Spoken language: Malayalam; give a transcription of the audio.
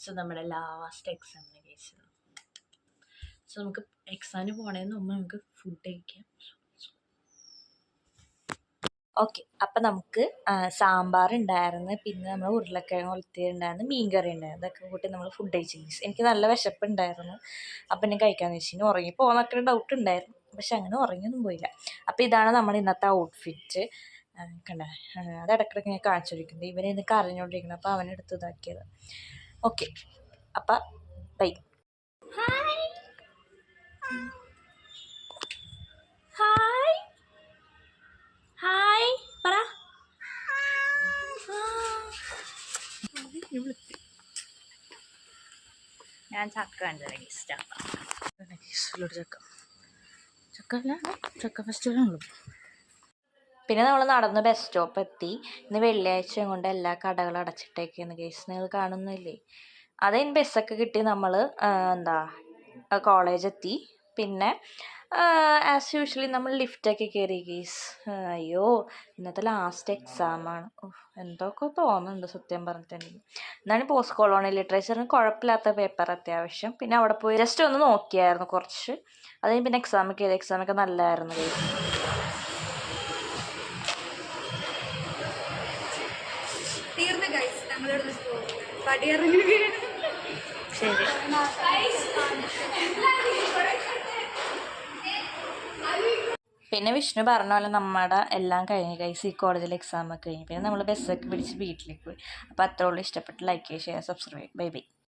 സോ നമ്മുടെ ലാസ്റ്റ് എക്സാമിന് കേസ്. സോ നമുക്ക് എക്സാമിന് പോണേന്ന് മുമ്പ് നമുക്ക് ഫുഡ് കഴിക്കാം. ഓക്കെ, അപ്പം നമുക്ക് സാമ്പാർ ഉണ്ടായിരുന്നു, പിന്നെ നമ്മൾ ഉരുളക്കിഴങ്ങ് ഉലത്തിയിട്ടുണ്ടായിരുന്നു, മീൻ കറി ഉണ്ടായിരുന്നു. ഇതൊക്കെ കൂട്ടി നമ്മൾ ഫുഡ് കഴിച്ചു. എനിക്ക് നല്ല വിശപ്പുണ്ടായിരുന്നു. അപ്പം ഞാൻ കഴിക്കാമെന്ന് വെച്ചു. ഇനി ഉറങ്ങി പോകുന്നൊക്കെ ഡൗട്ട് ഉണ്ടായിരുന്നു, പക്ഷെ അങ്ങനെ ഉറങ്ങിയൊന്നും പോയില്ല. അപ്പം ഇതാണ് നമ്മുടെ ഇന്നത്തെ ഔട്ട്ഫിറ്റ്. കണ്ട, അത് ഇടയ്ക്കിടയ്ക്ക് ഞാൻ കാണിച്ചുകൊണ്ടിരിക്കുന്നത്. ഇവനെ ഇന്ന് കരഞ്ഞുകൊണ്ടിരിക്കണം, അപ്പോൾ അവനെടുത്ത് ഇതാക്കിയത്. ഓക്കെ, അപ്പം ബൈ. ഹായ് ഹായ് ഹായ് പറ. ഞാൻ ചക്ക കണ്ടത് ചക്ക ഫെസ്റ്റിവലാണല്ലോ. പിന്നെ നമ്മൾ നടന്ന് ബസ് സ്റ്റോപ്പ് എത്തി. ഇന്ന് വെള്ളിയാഴ്ച കൊണ്ട് എല്ലാ കടകളും അടച്ചിട്ടേക്കാണ് ഗൈസ്. നിങ്ങൾ കാണുന്നില്ലേ? അതിന് ബസ്സൊക്കെ കിട്ടി നമ്മൾ കോളേജ് എത്തി. പിന്നെ ആസ് യൂഷ്വലി നമ്മൾ ലിഫ്റ്റൊക്കെ കയറി ഗൈസ്. അയ്യോ, ഇന്നത്തെ ലാസ്റ്റ് എക്സാമാണ്. എന്തൊക്കെ തോന്നുന്നുണ്ട് സത്യം പറഞ്ഞിട്ടുണ്ടെങ്കിൽ. എന്നാലും പോസ്റ്റ് കൊളോണിയൽ ലിറ്ററേച്ചറിന് കുഴപ്പമില്ലാത്ത പേപ്പർ അത്യാവശ്യം. പിന്നെ അവിടെ പോയി ജസ്റ്റ് ഒന്ന് നോക്കിയായിരുന്നു കുറച്ച്. അതിന് പിന്നെ എക്സാം കയറി. എക്സാമൊക്കെ നല്ലതായിരുന്നു ഗൈസ്. തീർന്നു ഗൈസ്, ഞങ്ങളിവിടെ പടിയിറങ്ങുകയാണ്. ശരി. പിന്നെ വിഷ്ണു പറഞ്ഞ പോലെ നമ്മുടെ എല്ലാം കഴിഞ്ഞ് ഗൈസ്. ഈ കോളേജിൽ എക്സാമൊക്കെ കഴിഞ്ഞ് പിന്നെ നമ്മൾ ബസ്സൊക്കെ പിടിച്ച് വീട്ടിലേക്ക് പോയി. അപ്പോൾ അത്രയുള്ളൂ. ഇഷ്ടപ്പെട്ട് ലൈക്ക് ചെയ്യുക, ഷെയർ, സബ്സ്ക്രൈബ്. Bye bye.